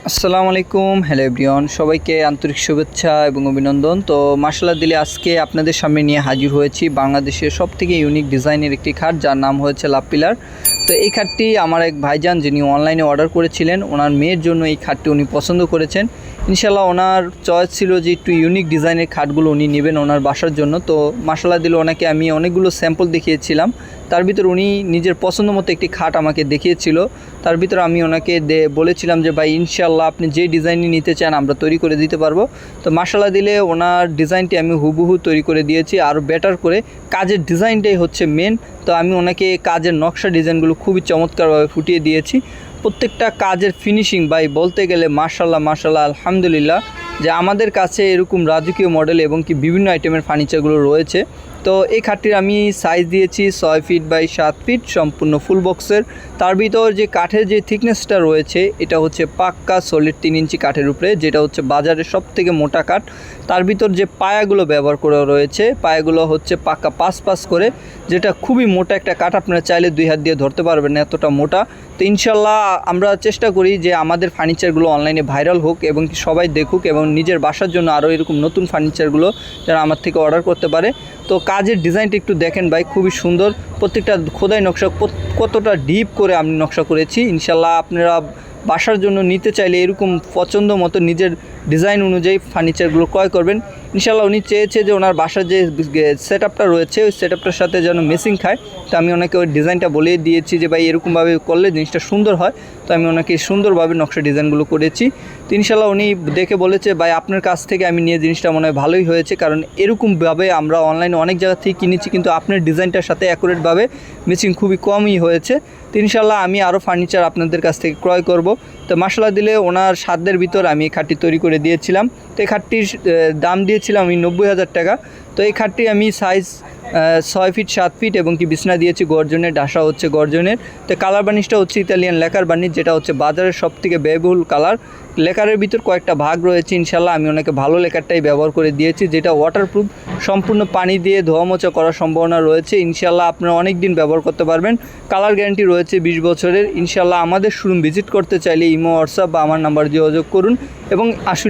আসসালামু আলাইকুম, hello everyone, সবাইকে আন্তরিক শুভেচ্ছা এবং অভিনন্দন। তো মাশাআল্লাহ দিলে আজকে আপনাদের সামনে নিয়ে হাজির হয়েছি বাংলাদেশের সবথেকে ইউনিক ডিজাইনের একটি খাট, যার নাম হয়েছে লাভ পিলার। তো এই খাটটি আমার এক ভাইজান যিনি অনলাইনে অর্ডার করেছিলেন, ওনার মেয়ের জন্য এই খাটটি উনি পছন্দ করেছেন। ইনশাল্লাহ ওনার চয়েস ছিল যে একটু ইউনিক ডিজাইনের খাটগুলো উনি নেবেন ওনার বাসার জন্য। তো মাশাআল্লাহ দিলে ওনাকে আমি অনেকগুলো স্যাম্পল দেখিয়েছিলাম, তার ভিতর উনি নিজের পছন্দ মতো একটি খাট আমাকে দেখিয়েছিল। তার ভিতর আমি ওনাকে বলেছিলাম যে ভাই ইনশাল্লাহ আপনি যে ডিজাইনই নিতে চান আমরা তৈরি করে দিতে পারবো। তো মাশাআল্লাহ দিলে ওনার ডিজাইনটি আমি হুবহু তৈরি করে দিয়েছি, আরও বেটার করে। কাজের ডিজাইনটাই হচ্ছে মেন। তো আমি ওনাকে কাজের নকশা ডিজাইনগুলো খুবই চমৎকারভাবে ফুটিয়ে দিয়েছি। প্রত্যেকটা কাজের ফিনিশিং ভাই বলতে গেলে মাশাআল্লাহ মাশাআল্লাহ আলহামদুলিল্লাহ, যে আমাদের কাছে এরকম রাজকীয় মডেল এবং কি বিভিন্ন আইটেমের ফার্নিচারগুলো রয়েছে। তো এই খাটটির আমি সাইজ দিয়েছি 6 ফিট বাই 7 ফিট, সম্পূর্ণ ফুল বক্সের। তার ভিতর যে কাঠের যে থিকনেসটা রয়েছে এটা হচ্ছে পাক্কা সলিড 3 ইঞ্চি কাঠের উপরে, যেটা হচ্ছে বাজারের সবথেকে মোটা কাঠ। তার ভিতর যে পায়াগুলো ব্যবহার করা রয়েছে, পায়াগুলো হচ্ছে পাক্কা 5 করে, যেটা খুবই মোটা একটা কাঠ, আপনারা চাইলে 2 হাত দিয়ে ধরতে পারবেন না, এতটা মোটা। তো ইনশাল্লাহ আমরা চেষ্টা করি যে আমাদের ফার্নিচারগুলো অনলাইনে ভাইরাল হোক এবং সবাই দেখুক, এবং নিজের বাসার জন্য আরও এরকম নতুন ফার্নিচারগুলো যারা আমার থেকে অর্ডার করতে পারে। তো কাজের ডিজাইনটা একটু দেখেন ভাই, খুবই সুন্দর। প্রত্যেকটা খোদাই নকশা কতটা ডিপ করে আমি নকশা করেছি। ইনশাল্লাহ আপনারা বাসার জন্য নিতে চাইলে এরকম পছন্দ মতো নিজের ডিজাইন অনুযায়ী ফার্নিচারগুলো ক্রয় করবেন। ইনশাল্লাহ উনি চেয়েছে যে ওনার বাসার যে সেট আপটা রয়েছে ওই সেট আপটার সাথে যেন মেসিং খায়। তো আমি ওনাকে ওই ডিজাইনটা বলে দিয়েছি যে ভাই এরকমভাবে করলে জিনিসটা সুন্দর হয়। তো আমি ওনাকে সুন্দরভাবে নকশা ডিজাইনগুলো করেছি। তো ইনশাল্লাহ উনি দেখে বলেছে ভাই আপনার কাছ থেকে আমি নিয়ে জিনিসটা মনে হয় ভালোই হয়েছে, কারণ এরকমভাবে আমরা অনলাইনে অনেক জায়গা থেকে কিনেছি কিন্তু আপনার ডিজাইনটার সাথে অ্যাকুরেটভাবে ম্যাচিং খুবই কমই হয়েছে। তো ইনশাল্লাহ আমি আরও ফার্নিচার আপনাদের কাছ থেকে ক্রয় করব। তো মাশাআল্লাহ দিলে ওনার সাধ্যের ভিতর আমি এই খাটটি তৈরি করে দিয়েছিলাম। তো এই খাটটির দাম দিয়েছিলাম আমি 90,000 টাকা। তো এই খাটটি আমি সাইজ 6 ফিট 7 ফিট এবং কি বিছনা দিয়েছি গর্জনের, ডাসা হচ্ছে গর্জনের। তো কালার বার্নিশটা হচ্ছে ইতালিয়ান লেকার বার্নিশ, যেটা হচ্ছে বাজারের সবথেকে ব্যয়বহুল কালার। লেকারের ভিতর কয়েকটা ভাগ রয়েছে, ইনশাল্লাহ আমি ওনাকে ভালো লেকারটাই ব্যবহার করে দিয়েছি, যেটা ওয়াটারপ্রুফ, সম্পূর্ণ পানি দিয়ে ধোয়া মোছা করার সম্ভাবনা রয়েছে। ইনশাল্লাহ আপনারা অনেক দিন ব্যবহার করতে পারবেন। কালার গ্যারান্টি রয়েছে 20 বছরের। ইনশাল্লাহ আমাদের শোরুম ভিজিট করতে চাইলে ইমো, হোয়াটসঅ্যাপ বা আমার নাম্বার যোগাযোগ করুন এবং আসুন।